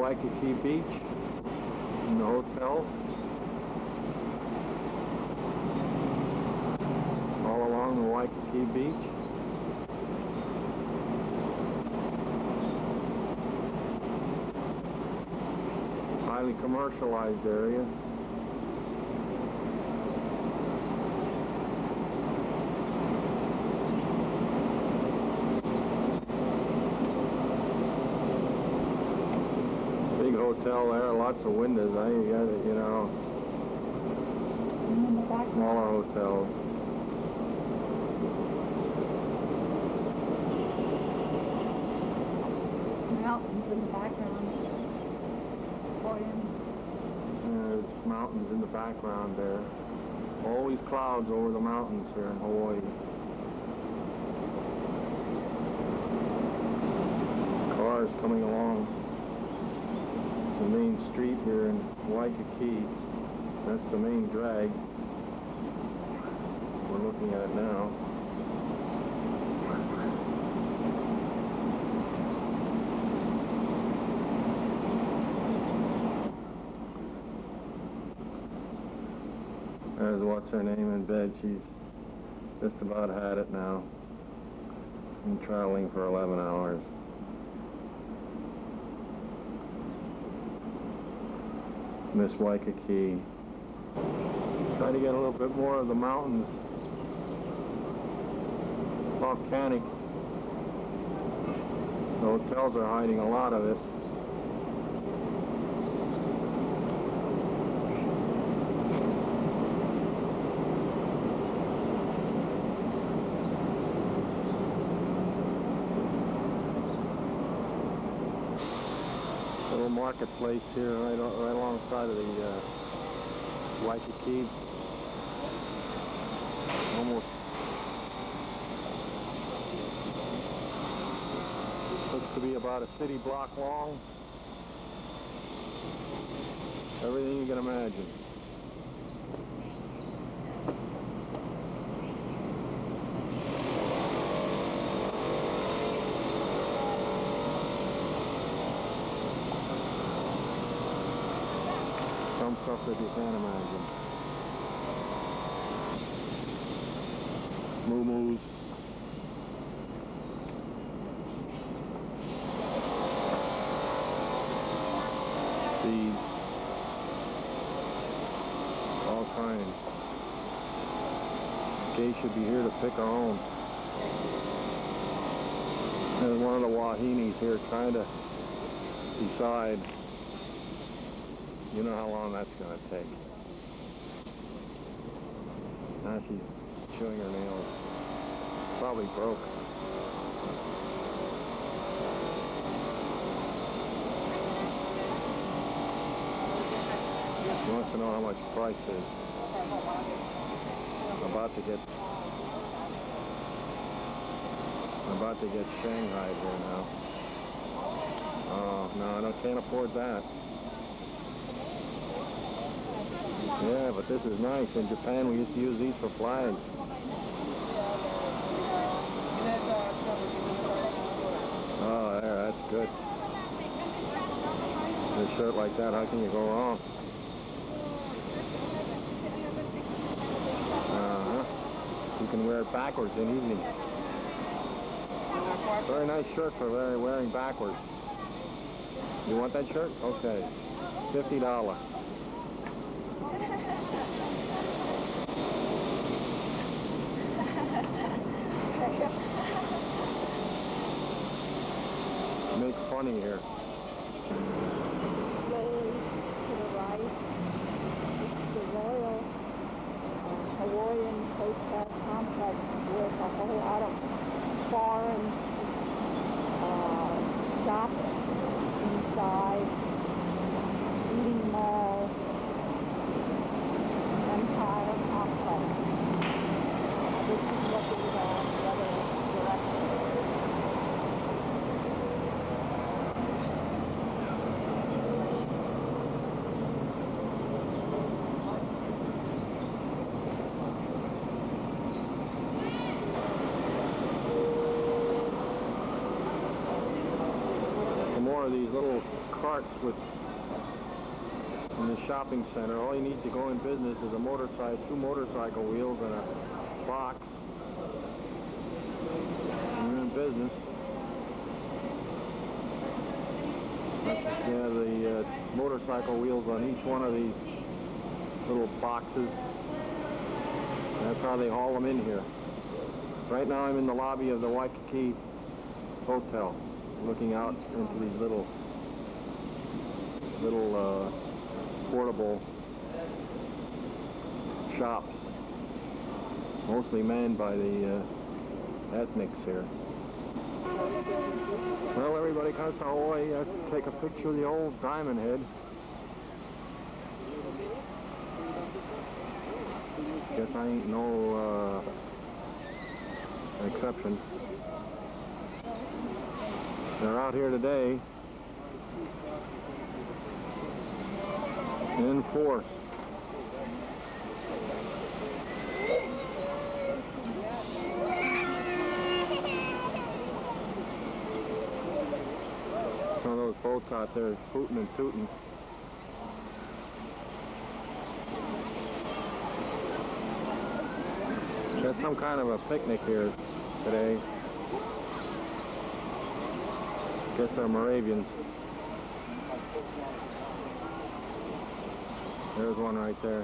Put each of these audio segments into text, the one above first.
Waikiki Beach in the hotel. All along the Waikiki Beach. Highly commercialized area. Big hotel there, lots of windows. I got it, you know. Smaller hotels. Mountains in the background. There's mountains in the background there. Always clouds over the mountains here in Hawaii. Cars coming along the main street here in Waikiki. That's the main drag. We're looking at it now. There's what's her name in bed. She's just about had it now. Been traveling for 11 hours. Miss Waikiki. Try to get a little bit more of the mountains. Volcanic. The hotels are hiding a lot of it. Little marketplace here right alongside of the Waikiki. Almost looks to be about a city block long. Everything you can imagine. Some stuff that you can't imagine. Moo-moos. Seeds. All kinds. Gay should be here to pick her own. There's one of the wahinis here trying to decide. You know how long that's going to take. Now she's chewing her nails. Probably broke. She wants to know how much the price is. I'm about to get Shanghai here now. Oh, no, I can't afford that. Yeah, but this is nice. In Japan, we used to use these for flags. Oh, there, that's good. With a shirt like that, how can you go wrong? You can wear it backwards in evening. Very nice shirt for wearing backwards. You want that shirt? Okay. $50. Make funny here. Slowly to the right, this is the Royal Hawaiian Hotel Complex with a whole lot of foreign shops inside, eating malls, Empire Complex. This is looking down the other direction. more of these little carts with in the shopping center. All you need to go in business is a motorcycle, 2 motorcycle wheels and a box. And you're in business. They have the motorcycle wheels on each one of these little boxes. That's how they haul them in here. Right now I'm in the lobby of the Waikiki Hotel, looking out into these little portable shops, mostly manned by the ethnics here. Well, everybody comes to Hawaii has to take a picture of the old Diamond Head. Guess I ain't no exception. They're out here today in force. Some of those boats out there hooting and tooting. There's some kind of a picnic here today. Guess they're Moravians. There's one right there.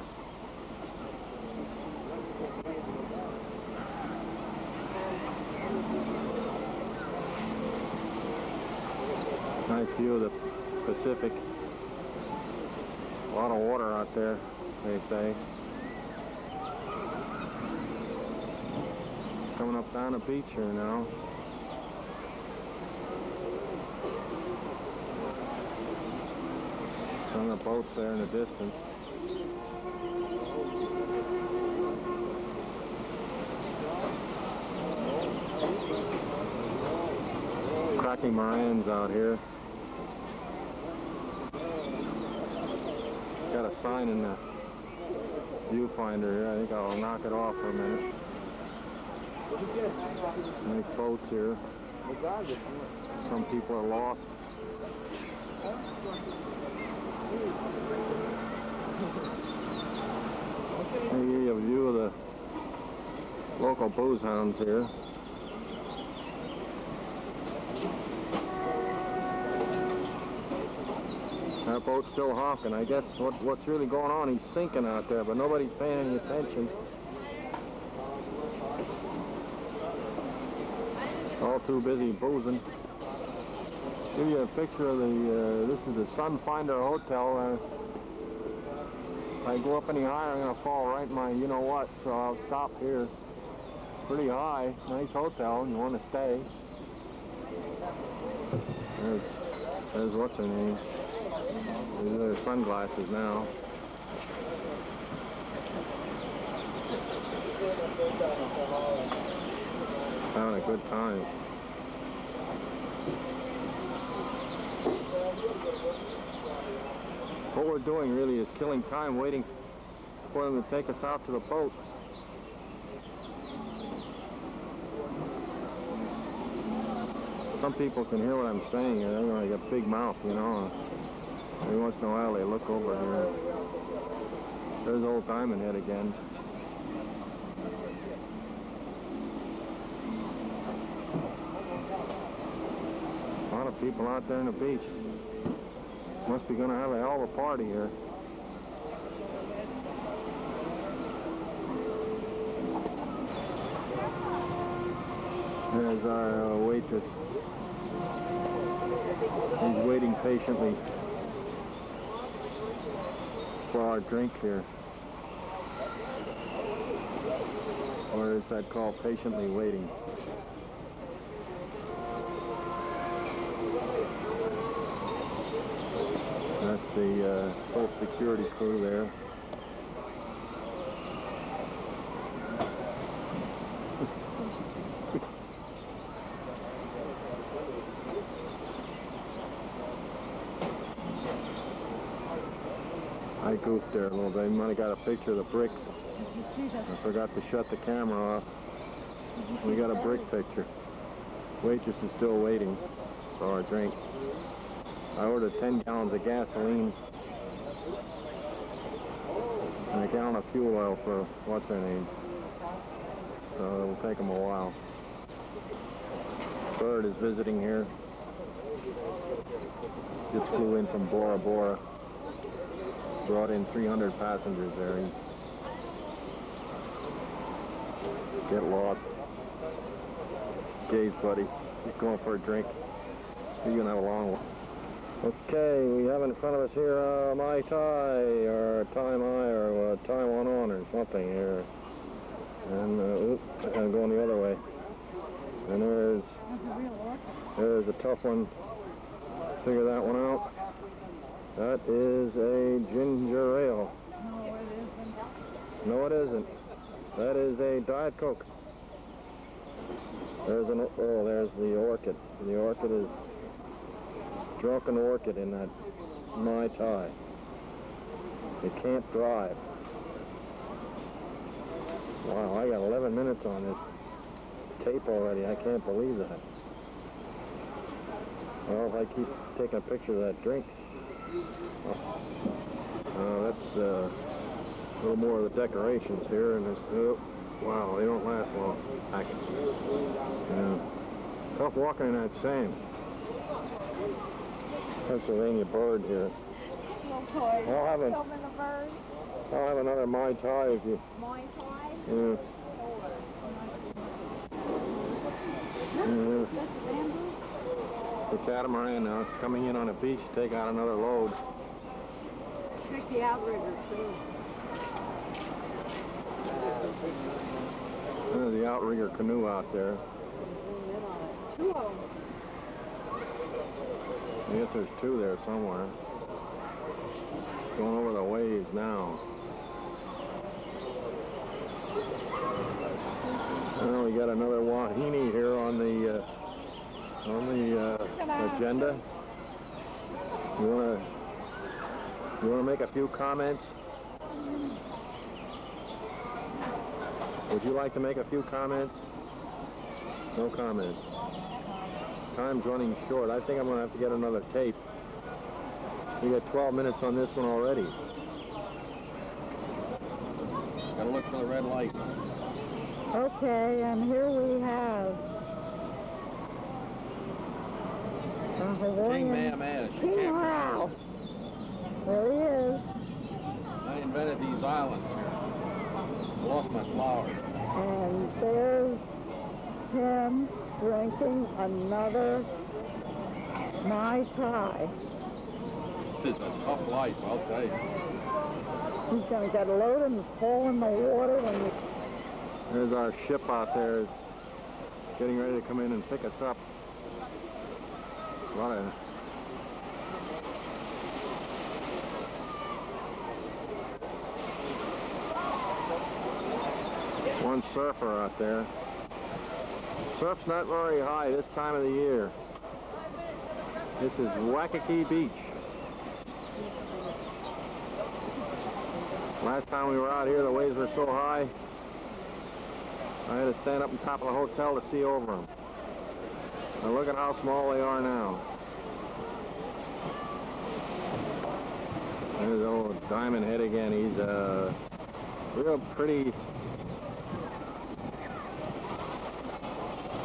Nice view of the Pacific. A lot of water out there, they say. Coming up down the beach here now. Some of the boats there in the distance. Cracking Moran's out here. Got a sign in the viewfinder here. I think I'll knock it off for a minute. Nice boats here. Some people are lost. Here you have a view of the local booze hounds here. That boat's still honking. I guess what's really going on, he's sinking out there, but nobody's paying any attention. All too busy boozing. Give you a picture of the, this is the Sunfinder Hotel. If I go up any higher, I'm going to fall right in my you-know-what, so I'll stop here. Pretty high, nice hotel, you want to stay. There's what's her name. These are their sunglasses now. Having a good time. What we're doing really is killing time waiting for them to take us out to the boat. Some people can hear what I'm saying. They're like a big mouth, you know. Every once in a while they look over here. There's old Diamond Head again. A lot of people out there on the beach. Must be going to have a hell of a party here. There's our waitress. He's waiting patiently for our drink here. Or is that called patiently waiting? That's the Social Security crew there. I goofed there a little bit. I might have got a picture of the bricks. Did you see that? I forgot to shut the camera off. We got a brick picture. Waitress is still waiting for our drink. I ordered 10 gallons of gasoline and a gallon of fuel oil for what's her name. So it'll take them a while. Bird is visiting here. Just flew in from Bora Bora. Brought in 300 passengers there. Get lost. Gaze, buddy. He's going for a drink. He's gonna have a long one. Okay, we have in front of us here Mai Tai, or Tai Mai, or Taiwan On, or something here. And I'm going the other way. And there's a tough one. Figure that one out. That is a ginger ale. No, it isn't. No, it isn't. That is a Diet Coke. There's the orchid. The orchid is drunken orchid in that Mai Tai. It can't drive. Wow, I got 11 minutes on this tape already. I can't believe that. Well, if I keep taking a picture of that drink. That's a little more of the decorations here, and it's, wow, they don't last long. Packets. Yeah. Tough walking in that sand. Pennsylvania bird here. I'll have another Mai Tai if you. Mai Tai? Yeah. Is this bamboo? The catamaran now it's coming in on a beach to take out another load. Check the outrigger too. There's the outrigger canoe out there. Two of them. I guess there's two there somewhere. Going over the waves now. Well, we got another wahine here on the agenda. You wanna make a few comments? Would you like to make a few comments? No comments. Time's running short. I think I'm gonna have to get another tape. We got 12 minutes on this one already. Gotta look for the red light. Okay, and here we have a Hawaiian King Ma'am, she King can't Wow. pronounce it. There he is. I invented these islands. I lost my flower. And there's him drinking another Mai Tai. This is a tough life, I'll tell you. He's going to get loaded and fall in the water when you... There's our ship out there, getting ready to come in and pick us up. A lot of one surfer out there. Surf's not very high this time of the year. This is Waikiki Beach. Last time we were out here, the waves were so high, I had to stand up on top of the hotel to see over them. Now look at how small they are now. There's old Diamond Head again. He's a real pretty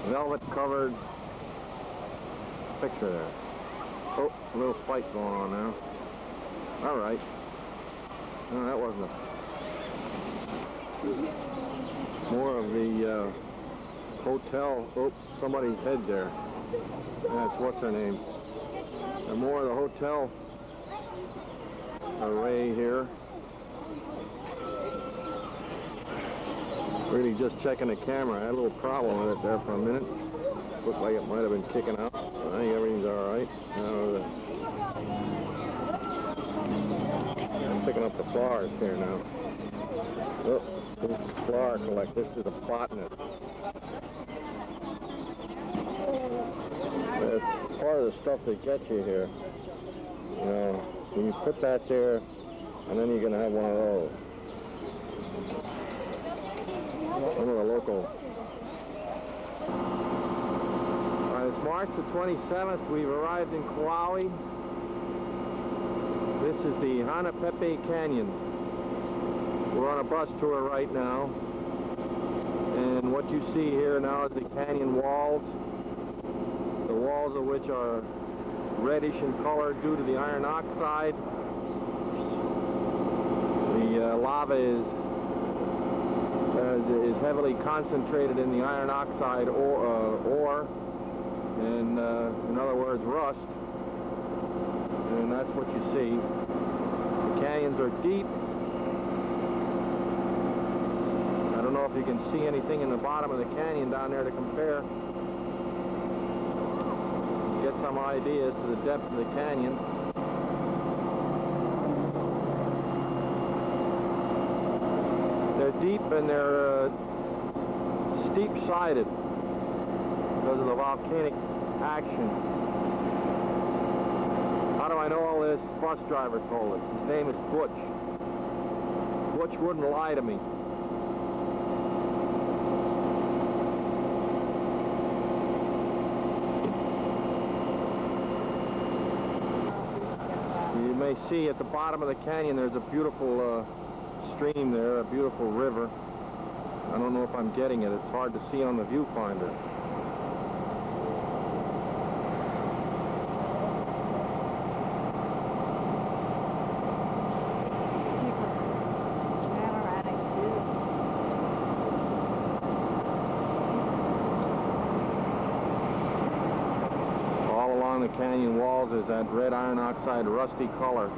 velvet-covered picture there. Oh, a little fight going on now. All right. No, that wasn't a... More of the hotel. Oh, somebody's head there. That's what's her name. And more of the hotel array here. Really just checking the camera. I had a little problem with it there for a minute. Looked like it might have been kicking out. I think everything's all right. I'm picking up the flowers here now. Oh, this is a flower collector. This is a botanist. That's part of the stuff that gets you here. You know, when you put that there, and then you're going to have one of those. Some of the local. All right, it's March the 27th. We've arrived in Kauai. is the Hanapepe Canyon. We're on a bus tour right now. And what you see here now is the canyon walls. The walls of which are reddish in color due to the iron oxide. The lava is heavily concentrated in the iron oxide ore, and in other words, rust. And that's what you see. The canyons are deep. I don't know if you can see anything in the bottom of the canyon down there to compare. Get some ideas to the depth of the canyon. They're deep and they're steep-sided because of the volcanic action. How do I know all this? Bus driver told us. His name is Butch. Butch wouldn't lie to me. You may see at the bottom of the canyon there's a beautiful stream there, a beautiful river. I don't know if I'm getting it. It's hard to see on the viewfinder. All along the canyon walls is that red iron oxide rusty color.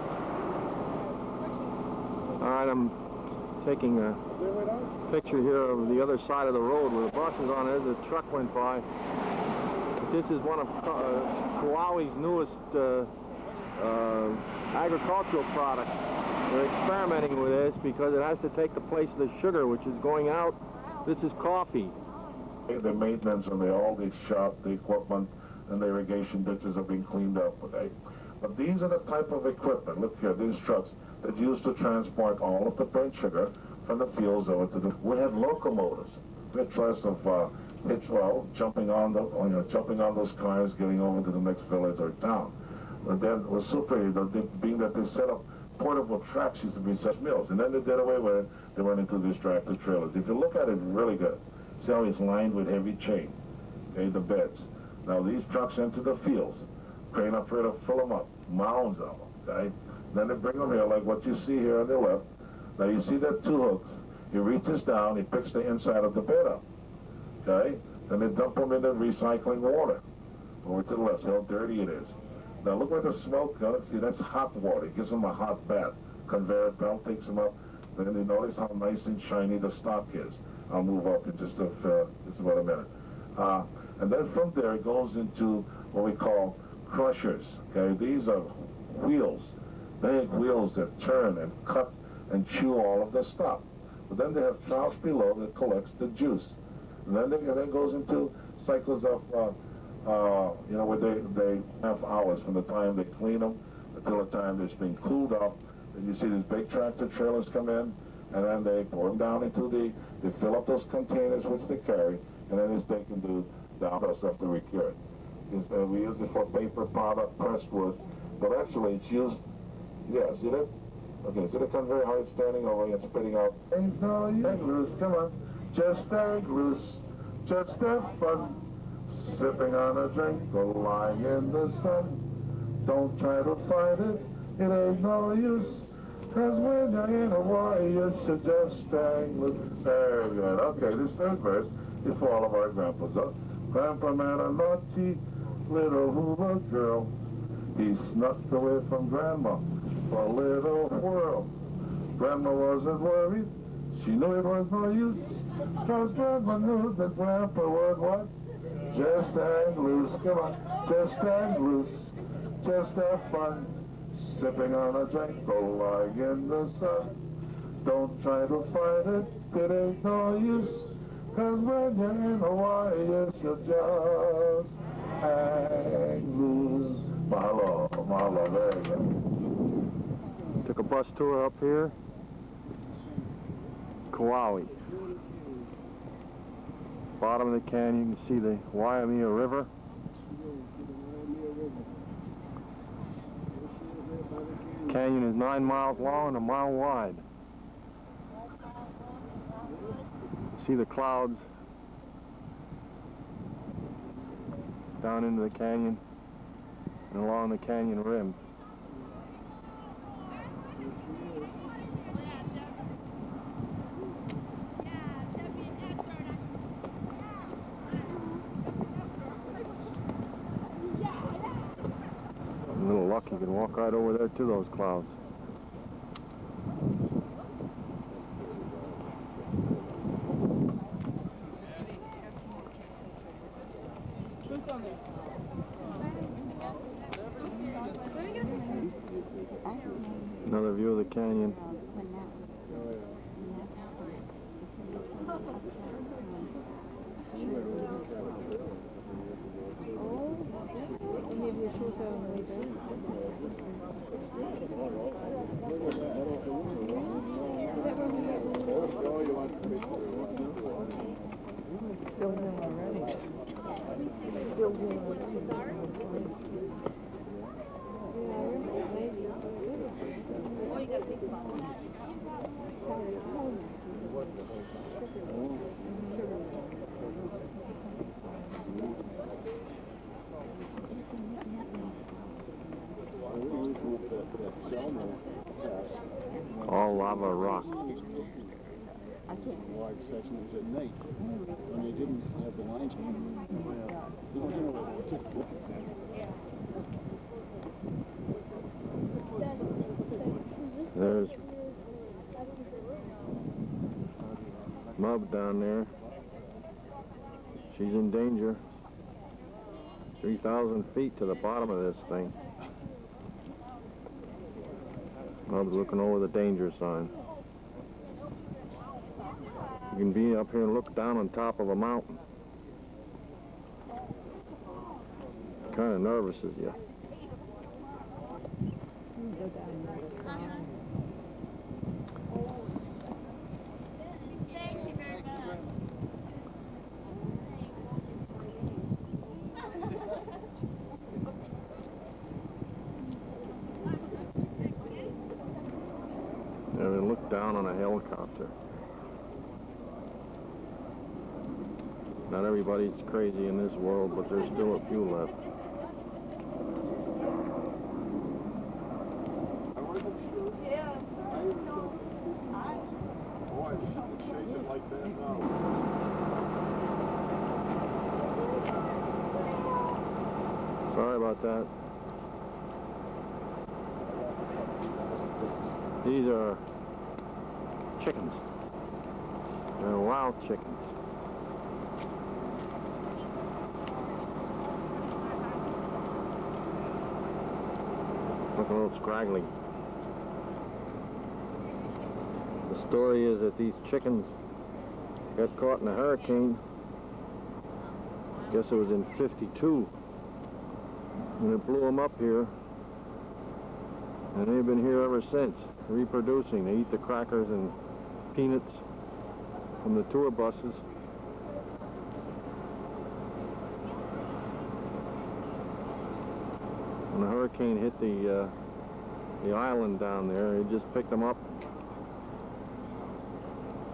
All right, I'm taking a picture here of the other side of the road where the bus is on it. The truck went by. But this is one of Kauai's newest agricultural products. They're experimenting with this because it has to take the place of the sugar, which is going out. This is coffee. The maintenance and all the shop, the equipment, and the irrigation ditches are being cleaned up today. But these are the type of equipment, look here, these trucks that used to transport all of the burnt sugar from the fields over to the... We had locomotives. We had trucks of jumping on those cars, getting over to the next village or town. But then it was super, being that they set up portable tracks used to be such mills, and then they did away with it. They went into these tractor trailers. If you look at it really good, see how it's lined with heavy chain, okay, the beds. Now these trucks enter the fields, crane up here to fill them up, mounds of them, okay? Then they bring them here like what you see here on the left. Now you see that two hooks. He reaches down, he picks the inside of the bed up, okay? Then they dump them in the recycling water. Over to the left, see how dirty it is. Now look where the smoke goes. See, that's hot water. It gives them a hot bath. Conveyor belt takes them up. Then you notice how nice and shiny the stock is. I'll move up in just about a minute. And then from there it goes into what we call crushers. Okay, these are wheels, big wheels that turn and cut and chew all of the stock. But then they have troughs below that collects the juice. And then it goes into cycles of where they have hours from the time they clean them until the time it's being cooled up. And you see these big tractor trailers come in, and then they pour them down into they fill up those containers which they carry, and then it's taken to the other stuff to recure it. We use it for paper, powder, pressed wood, but actually it's used, yeah, see that? Okay, see the conveyor, how it's turning over and spitting out. Ain't no egg loose, come on, just egg loose, just have fun. Sipping on a drink or lying in the sun. Don't try to fight it, it ain't no use. Cause when you're in a war, you should just hang loose. Very good. Okay, this third verse is for all of our grandpas. Grandpa met a naughty little hula girl. He snuck away from Grandma for a little whirl. Grandma wasn't worried, she knew it was no use. Cause Grandma knew that Grandpa would what? Just hang loose, come on, just hang loose, just have fun, sipping on a drink or lying in the sun. Don't try to fight it, it ain't no use, cause when you're in Hawaii, you should just hang loose. Mahalo, very good. Took a bus tour up here, Kauai. Bottom of the canyon, you can see the Waimea River. Canyon is 9 miles long and a mile wide. See the clouds down into the canyon and along the canyon rim. A little luck, you can walk right over there to those clouds. Another view of the canyon. All lava rock. Large sections at night when they didn't have the lines. There's Mub down there. She's in danger. 3,000 feet to the bottom of this thing. Mub's looking over the danger sign. You can be up here and look down on top of a mountain. Kind of nervous as you. Yeah, we look down on a helicopter. Not everybody's crazy in this world, but there's still a few left. Sorry about that. These are chickens. They're wild chickens. Look a little scraggly. The story is that these chickens got caught in a hurricane. I guess it was in '52. And it blew them up here. And they've been here ever since, reproducing. They eat the crackers and peanuts from the tour buses. When the hurricane hit the island down there, it just picked them up.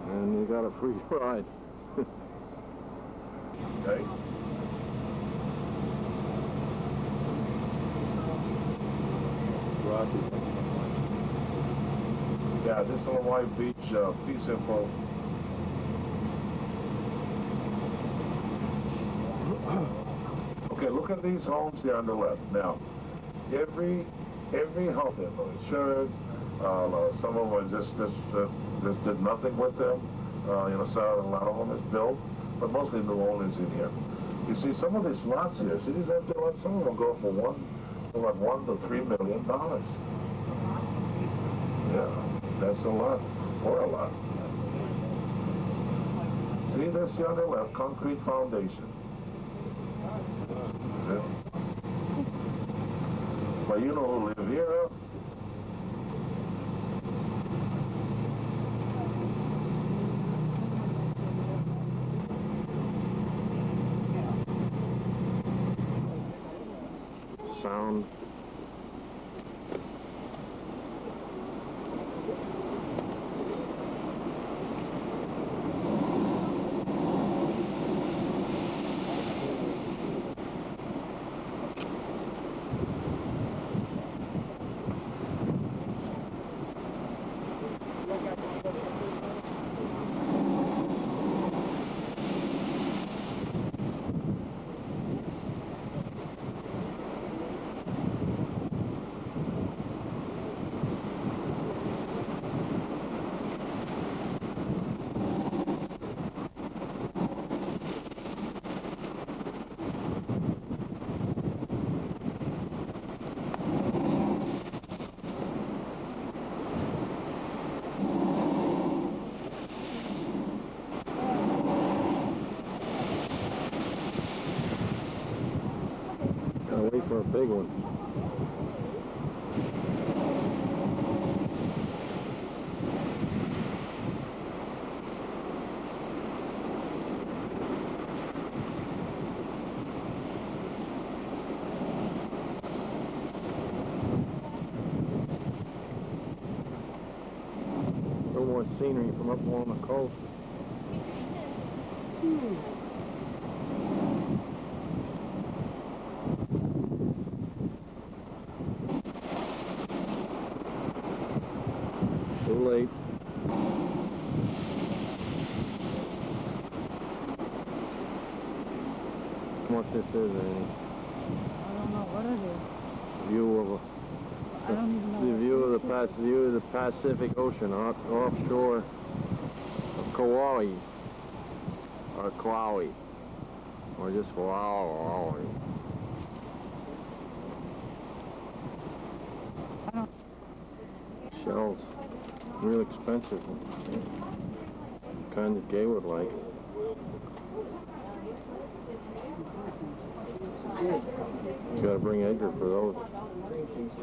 And you got a free ride. Okay. Yeah, this is Hawaii Beach, Peace Info. Okay, look at these homes here on the left. Now, every home, no insurance, some of them just did nothing with them. So a lot of them is built, but mostly New Orleans in here. You see, some of these lots here, see these empty lots, some of them go for $1 to $3 million. Yeah, that's a lot, or a lot. See this here on the left, concrete foundation. Yeah. But you know who live here? Sound. Wait for a big one. A little more scenery from up along the coast. Too late. What this is, I don't know what it is. view of I don't even know. the view of the Pacific Ocean offshore of Kauai or Kauai or just Kauai. Shells, real expensive. Kind that Gay would like. You gotta bring Edgar for those.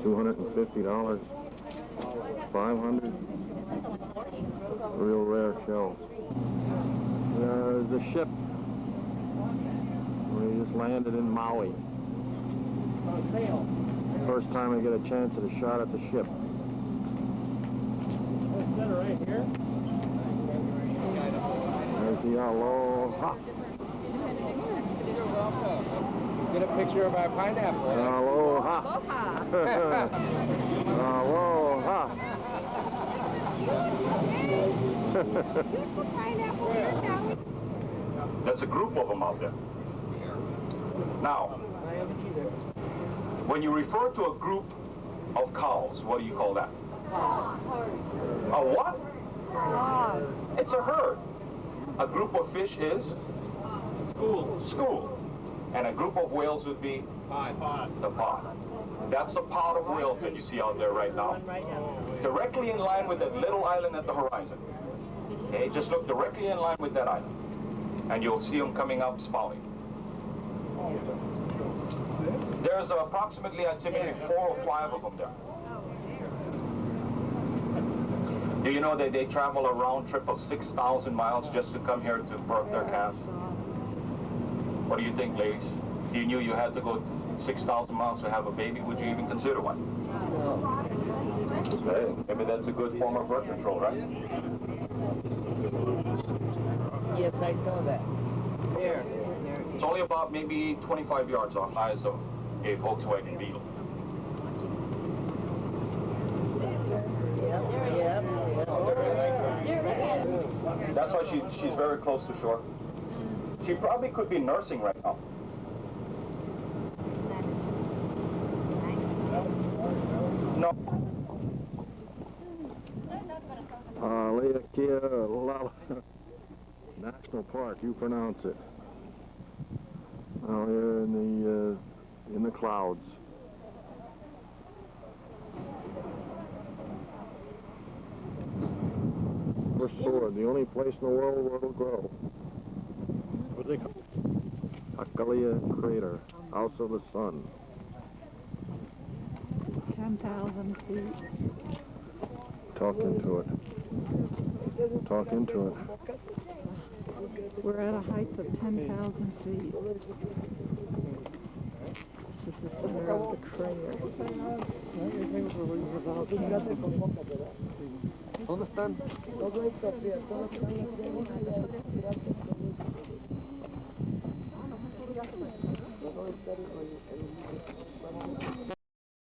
$250, $500. Real rare shells. There's a ship. We just landed in Maui. First time I get a chance at a shot at the ship. Right here. There's the Aloha. Get a picture of our pineapple. Aloha. Aloha. There's a group of them out there. Now, when you refer to a group of cows, what do you call that? A what? It's a herd. A group of fish is? School. And a group of whales would be? The pod. That's a pod of whales that you see out there right now. Directly in line with that little island at the horizon. Okay, just look directly in line with that island. And you'll see them coming up spouting. There's approximately, I'd say maybe 4 or 5 of them there. Do you know that they travel a round trip of 6,000 miles just to come here to birth their calves? What do you think, ladies? If you knew you had to go 6,000 miles to have a baby, would you even consider one? No. Hey, maybe that's a good form of birth control, right? Yes, I saw that. There. It's only about maybe 25 yards off high as a Volkswagen Beetle. Yeah. That's why she's very close to shore. She probably could be nursing right now. No. National Park, you pronounce it. Out here in the clouds. First sword, the only place in the world where it'll grow. What do they call it? Akalia Crater, House of the Sun. 10,000 feet. Talk into it. Talk into it. We're at a height of 10,000 feet. This is the center of the crater. ¿Dónde están?